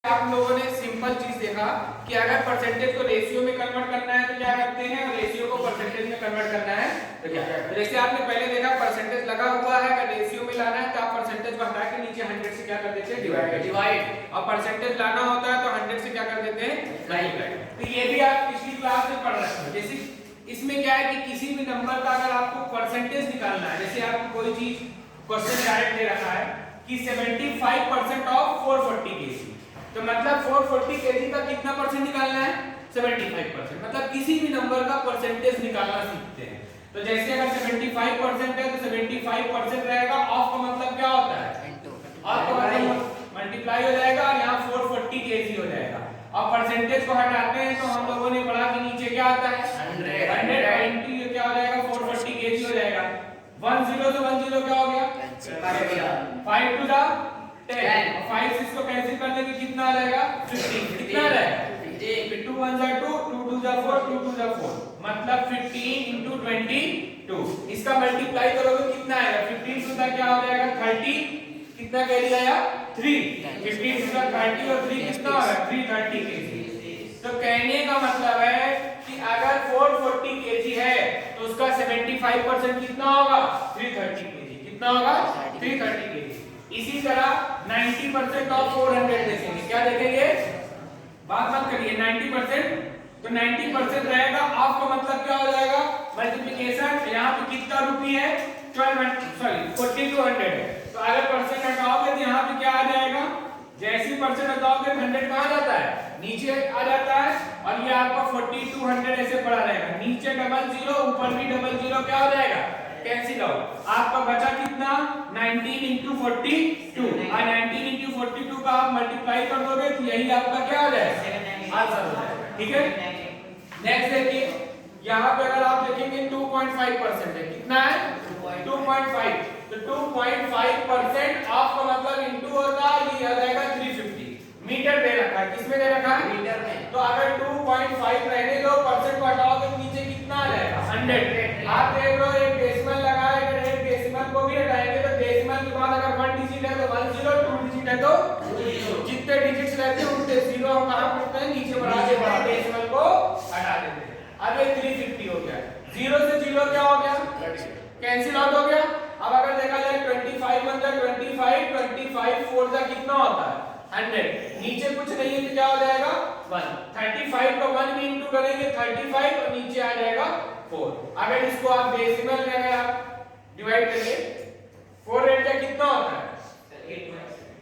आप लोगों ने सिंपल चीज देखा कि अगर परसेंटेज को रेशियो में कन्वर्ट करना है तो क्या करते हैं, और रेशियो को परसेंटेज में कन्वर्ट करना है तो क्या करते हैं। जैसे आपने पहले देखा परसेंटेज लगा हुआ है, अगर रेशियो में लाना है तो आप परसेंटेज को हटा के नीचे 100 से क्या कर देते हैं, डिवाइड। और परसेंटेज लाना होता है तो 100 से क्या कर देते हैं, मल्टीप्लाई। तो ये भी आप पिछली क्लास में पढ़ रहे हैं। जैसे इसमें क्या है कि किसी भी नंबर का अगर आपको परसेंटेज निकालना है, जैसे आपको कोई चीज क्वेश्चन डायरेक्ट दे रखा है कि 75% ऑफ 440 kg, तो मतलब 440 kg का कितना परसेंट निकालना है, 75%। मतलब किसी भी नंबर का परसेंटेज निकालना सीखते हैं। तो जैसे अगर 75% है तो 75% रहेगा, ऑफ का मतलब क्या होता है, ऑफ का मतलब मल्टीप्लाई हो जाएगा और यहाँ 440 kg हो जाएगा। और परसेंटेज को हटाते हैं तो हम लोगों ने पढ़ा कि नीचे क्या आता है, 100 इंटू ये क्या हो जाएगा, 440 kg हो जाएगा। 10 से 10 क्या हो गया, 5 टू द 10, 5 6 को कैंसिल करने पे कितना आ जाएगा, 15। कितना आ जाएगा, 2 1 जा 2, 2 2 जा 4, 2 2 जा 4, मतलब 15 into 22। इसका मल्टीप्लाई करोगे कितना आएगा, 15 टू द क्या हो जाएगा, 30। कितना कैरी आया, 3। 15 टू द 30 और 3 कितना होगा, 330 kg। तो कहने का मतलब है कि अगर 440 kg है तो उसका 75% कितना होगा, 330 kg। कितना होगा, 330 kg। इसी तरह 90% ऑफ 400 देखेंगे, क्या देखेंगे, बात मत करिए, 90%। तो 90% रहेगा, ऑफ का मतलब क्या हो जाएगा, मल्टीप्लिकेशन। यहाँ पे कितना रुपी है, 4200 है। तो अगर परसेंट हटाओगे तो यहाँ पे क्या आ जाएगा, जैसी परसेंट हटाओगे 100 कहाँ जाता है, नीचे आ जाता है। और ये आपका 4200 ऐसे पड़ा रहेगा, नीचे डबल जीरो, ऊपर भी डबल जीरो, क्या हो जाएगा, कैंसिल आउट। आपका बचा कितना, 19 into 42। और 19 into 42 का आप मल्टीप्लाई कर दोगे तो यही आपका क्या हो जाएगा, आंसर हो जाएगा। ठीक है, नेक्स्ट देखिए, यहाँ पे अगर आप देखेंगे 2.5% है, कितना है, 2.5। तो 2.5% ऑफ का मतलब इंटू होता है, ये आ जाएगा 350 मीटर दे रखा है। किसमें दे रखा है, मीटर में। तो अगर 2.5 रहने दो, परसेंट को हटाओगे तो नीचे कितना आ जाएगा, 100। आप देख लो एक डेसिमल लगा है, अगर एक डेसिमल को भी हटाएंगे तो डेसिमल के बाद अगर 1 डिजिट है तो 10, 2 डिजिट है तो 2। जितने डिजिट्स रहते हैं उतने जीरो हम कहां पढ़ते हैं, नीचे बढ़ा के डेसिमल को हटा देते हैं। अब ये 350 हो गया, 0 से 0 क्या हो गया, कैंसिल आउट हो गया। अब अगर देखा जाए 25 मतलब 25 4 का कितना होता है, 100। नीचे कुछ नहीं है तो क्या हो जाएगा, 1। 35 का 1 भी इंटू करेंगे 35 और नीचे आ जाएगा 4। अगर इसको आप डेसिमल में अगर आप डिवाइड करेंगे, 4 रेट का कितना होता है,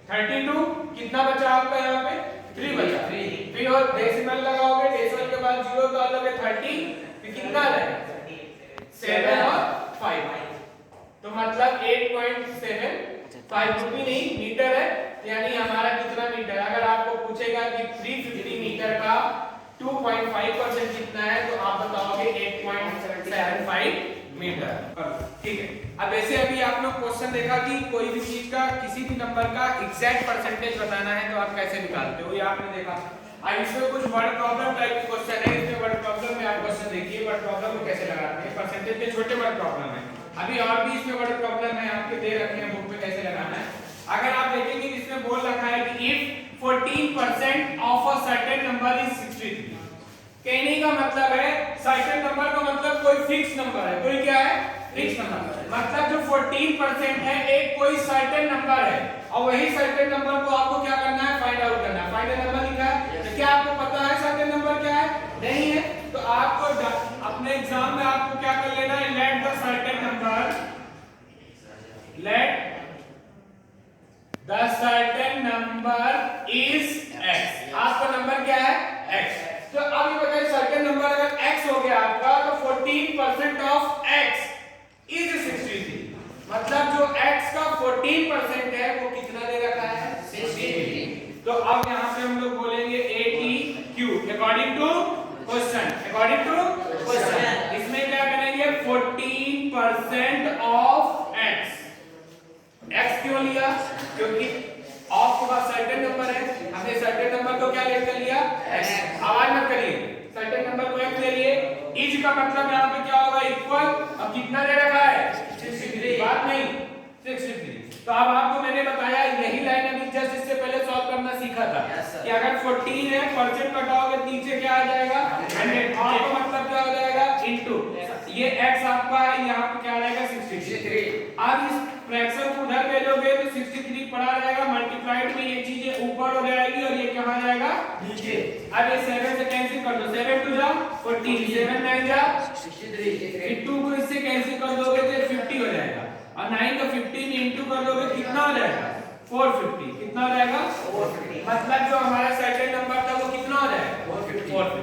32। कितना बचा आपका यहाँ पे, 3 बचा। फिर और डेसिमल लगाओगे, डेसिमल के बाद 0 तो अलग है 30, फिर कितना आ जाएगा, 7 और 5। तो मतलब 8.75 रुपी नहीं मीटर है, यानी हमारा कितना मीटर। अगर आपको पूछेगा कि 350 मीटर का 2.5% कितना है तो आप बताओगे 8.75 मीटर। ठीक है, अब ऐसे अभी आप लोग क्वेश्चन देखा कि कोई भी चीज का, किसी भी नंबर का एग्जैक्ट परसेंटेज बताना है तो आप कैसे निकालते हो, ये आपने देखा। अब इसमें कुछ वर्ड प्रॉब्लम टाइप के क्वेश्चन है, इसमें वर्ड प्रॉब्लम में आप क्वेश्चन देखिए, वर्ड प्रॉब्लम में कैसे लगाते हैं। परसेंटेज के छोटे वर्ड प्रॉब्लम है, अभी और भी इसमें वर्ड प्रॉब्लम है, आपके दे रखे हैं बुक में कैसे लगाना है। अगर आप देखेंगे इसमें बोल रखा है कि if 14% of a certain number is 63। कहने का मतलब है सर्टेन नंबर का मतलब कोई फिक्स नंबर है, कोई क्या है, फिक्स नंबर। मतलब जो 14% है एक कोई सर्टेन नंबर है, और वही सर्टेन नंबर को आपको क्या करना है, फाइंड आउट करना है। फाइंड नंबर लिखा है, तो क्या आपको पता है सर्टेन नंबर क्या है, नहीं है। तो आपको अपने एग्जाम में आपको क्या कर लेना है, let the certain number, let the certain number is x। आपका नंबर क्या है, x। तो अब ये बताइए सर्टेन नंबर अगर x हो गया आपका, तो 14% ऑफ x इज 63। मतलब जो x का 14% है वो कितना दे रखा है, 63। तो अब यहाँ पे हम लोग बोलेंगे ATQ according to question, according to question. इसमें क्या करेंगे, 14% ऑफ x। x क्यों लिया, क्योंकि ऑफ का सर्टेन नंबर है, हमने सर्टेन नंबर को क्या लेकर लिया, x। आवाज मत करिए, सर्टेन नंबर को x ले लिए। इज का मतलब यहाँ पे क्या होगा, इक्वल। अब कितना दे रखा है, 63। बात नहीं, 63। तो अब आपको मैंने बताया यही लाइन अभी जस्ट इससे पहले सॉल्व करना सीखा। सीखा था Yes, sir. कि अगर 14 है परसेंट कटाओगे नीचे क्या आ जाएगा 100 और का मतलब क्या हो जाएगा इनटू ये x आपका है यहाँ पे क्या रहेगा 63। अब इस फ्रैक्शन को उधर भेजोगे तो 63 पड़ा रहेगा मल्टीप्लाइड में ये चीजें ऊपर हो जाएगी और ये कहाँ जाएगा नीचे। अब ये 7 से कैंसिल कर दो 7 टू जा 14 7 9 जा 63 फिर 2 को इससे कैंसिल कर दोगे तो 50 हो जाएगा और 9 का 15 इनटू कर दोगे कितना हो जाएगा 450 कितना हो जाएगा 450 मतलब जो हमारा सर्टेन नंबर था वो कितना हो जाएगा 450।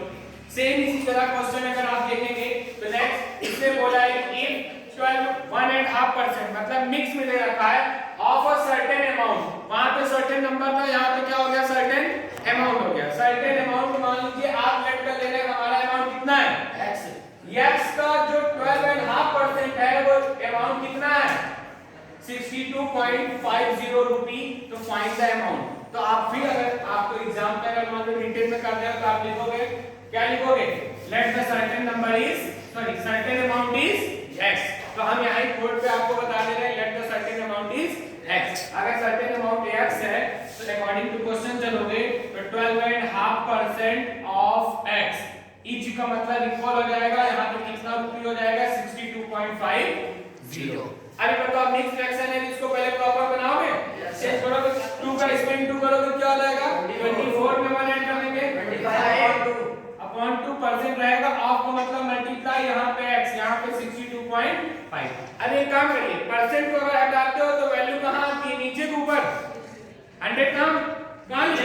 सेम इसी तरह क्वेश्चन अगर आप देखेंगे तो नेक्स्ट इसमें बोला है इफ 1.5% मतलब मिक्स में दे रखा है ऑफ अ सर्टेन अमाउंट वहां पे सर्टेन नंबर था यहाँ पे क्या हो गया सर्टेन अमाउंट हो गया। सर्टेन अमाउंट मान लीजिए आप लेट कर ले रहे हैं हमारा अमाउंट कितना है x का जो 12.5% है वो अमाउंट कितना है 62.50 रुपी। तो फाइंड द अमाउंट। तो आप भी अगर आपको एग्जाम पे अगर मान लो रिटेन में करना है तो आप लिखोगे क्या लिखोगे let the certain number is sorry certain amount is x। तो हम यहाँ कोड पे आपको बता दे रहे हैं let the certain amount is x। अगर सर्टेन अमाउंट x है तो अकॉर्डिंग टू क्वेश्चन चलोगे तो 12.5% ऑफ x each का मतलब इक्वल हो जाएगा यहाँ पे कितना रुपये हो जाएगा 62.50। अरे बताओ मिक्स फ्रैक्शन है इसको पहले प्रॉपर बनाओगे चेक करोगे 2 का इसमें इनटू करोगे क्या हो जाएगा 24 में 1 ऐड करेंगे 25/2% रहेगा ऑफ का मतलब मल्टीप्लाई यहाँ पे x यहाँ पे 62.5। अब एक काम करिए परसेंट को अगर हटाते हो तो वैल्यू कहाँ आती है नीचे के ऊपर 100 कहाँ नीचे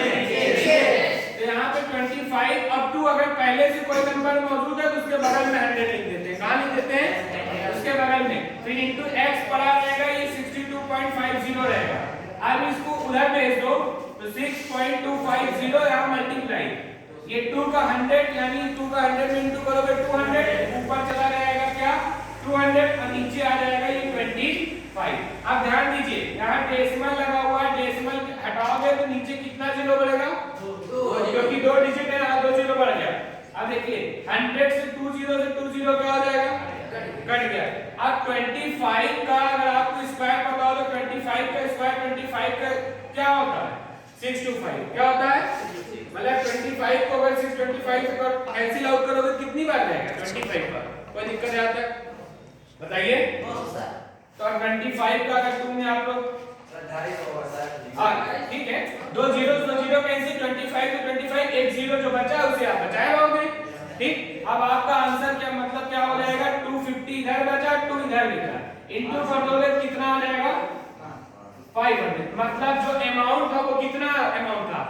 तो यहाँ पे 25 अप टू अगर पहले से कोई नंबर मौजूद है तो उसके बगल में 100 लिख देते हैं। कहाँ लिख देते हैं उसके बगल में फिर इनटू x पड़ा रहेगा ये 62.50 रहेगा। अब इसको उधर भेज दो तो 6.250 यहाँ मल्टीप्लाई ये 2 का 100 यानी 2 का 100 में इनटू करोगे 200 ऊपर चला जाएगा क्या 200 और नीचे आ जाएगा ये 25। अब ध्यान दीजिए यहाँ डेसिमल लगा हुआ है डेसिमल हटाओगे तो नीचे कितना जीरो बढ़ेगा क्योंकि 2 डिजिट है यहाँ 2 जीरो बढ़ गया। अब देखिए 100 से 2 जीरो से 2 जीरो क्या हो जाएगा कट गया। अब 25 का अगर आपको स्क्वायर पता हो तो 25 का स्क्वायर 25 का क्या होता है 625 क्या होता है मतलब 25 को अगर 625 से कैंसिल आउट करोगे कितनी बार जाएगा 25 बार। कोई दिक्कत है यहाँ तक बताइए तो 25 का अगर तुमने आप लोग ठीक है 2 जीरो कैंसिल 25 तो 25 एक जीरो जो बचा उसे आप बचाए रहोगे ठीक। अब आपका आंसर क्या मतलब क्या हो जाएगा 250 इधर बचा 2 इधर बचा इनटू कर दोगे कितना आ जाएगा 500 मतलब जो अमाउंट था वो कितना अमाउंट था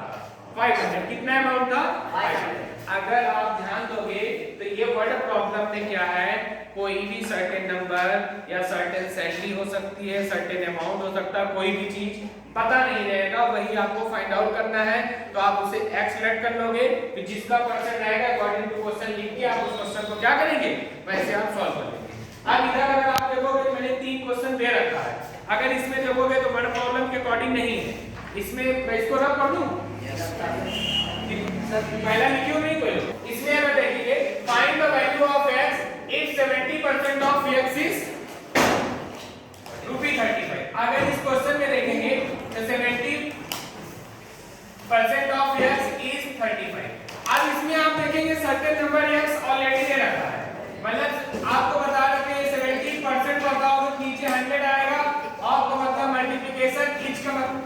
500 कितना अमाउंट था 500। अगर आप ध्यान दोगे तो ये वर्ड प्रॉब्लम में क्या है कोई भी सर्टेन नंबर या सर्टेन सैलरी हो सकती है सर्टेन अमाउंट हो सकता है कोई भी चीज पता नहीं रहेगा वही आपको फाइंड आउट करना है। तो आप उसे x लेट कर लोगे फिर जिसका परसेंट रहेगा अकॉर्डिंग टू क्वेश्चन लिख के आप उस क्वेश्चन को क्या करेंगे वैसे आप सॉल्व कर लेंगे। अब इधर अगर आप देखोगे मैंने 3 क्वेश्चन दे रखा है अगर इसमें देखोगे तो वर्ड प्रॉब्लम के अकॉर्डिंग नहीं है इसमें मैं इसको रब कर दूं पहला लिखियो नहीं कोई इसमें अगर देखिए find the value of x if 70% of x is ₹35। अगर इस क्वेश्चन में देखेंगे तो 70% of x is 35। अब इसमें आप देखेंगे सर्टेन नंबर x ऑलरेडी दे रखा है मतलब आपको बता रखे हैं 70% बताओ तो नीचे 100 आएगा और तो मतलब मल्टीप्लिकेशन ईच का मतलब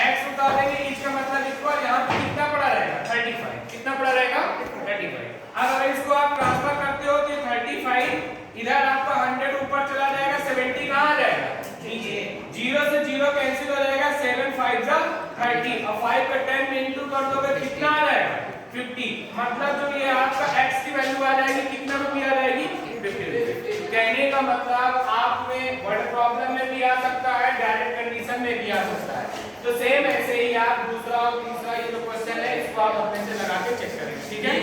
x बता देंगे ईच का मतलब इक्वल यहाँ पे कितना पड़ा रहेगा 35 कितना पड़ा रहेगा 35। अब अगर इसको आप ट्रांसफर करते हो तो 35 इधर आपका 100 ऊपर चला जाएगा 70 कहाँ आ जाएगा नीचे 0 से 0 कैंसिल हो जाएगा 7 5 जा 30 और 5 का 10 में इनटू कर दोगे कितना आ जाएगा 50 मतलब जो ये आपका x की वैल्यू आ जाएगी कितना रुपया आ जाएगी 50। कहने का मतलब आप में वर्ड प्रॉब्लम में भी आ सकता है डायरेक्ट कंडीशन में भी आ सकता है। तो सेम ऐसे ही आप दूसरा और तीसरा ये जो क्वेश्चन है इसको आप अपने से लगा के चेक करेंगे ठीक है।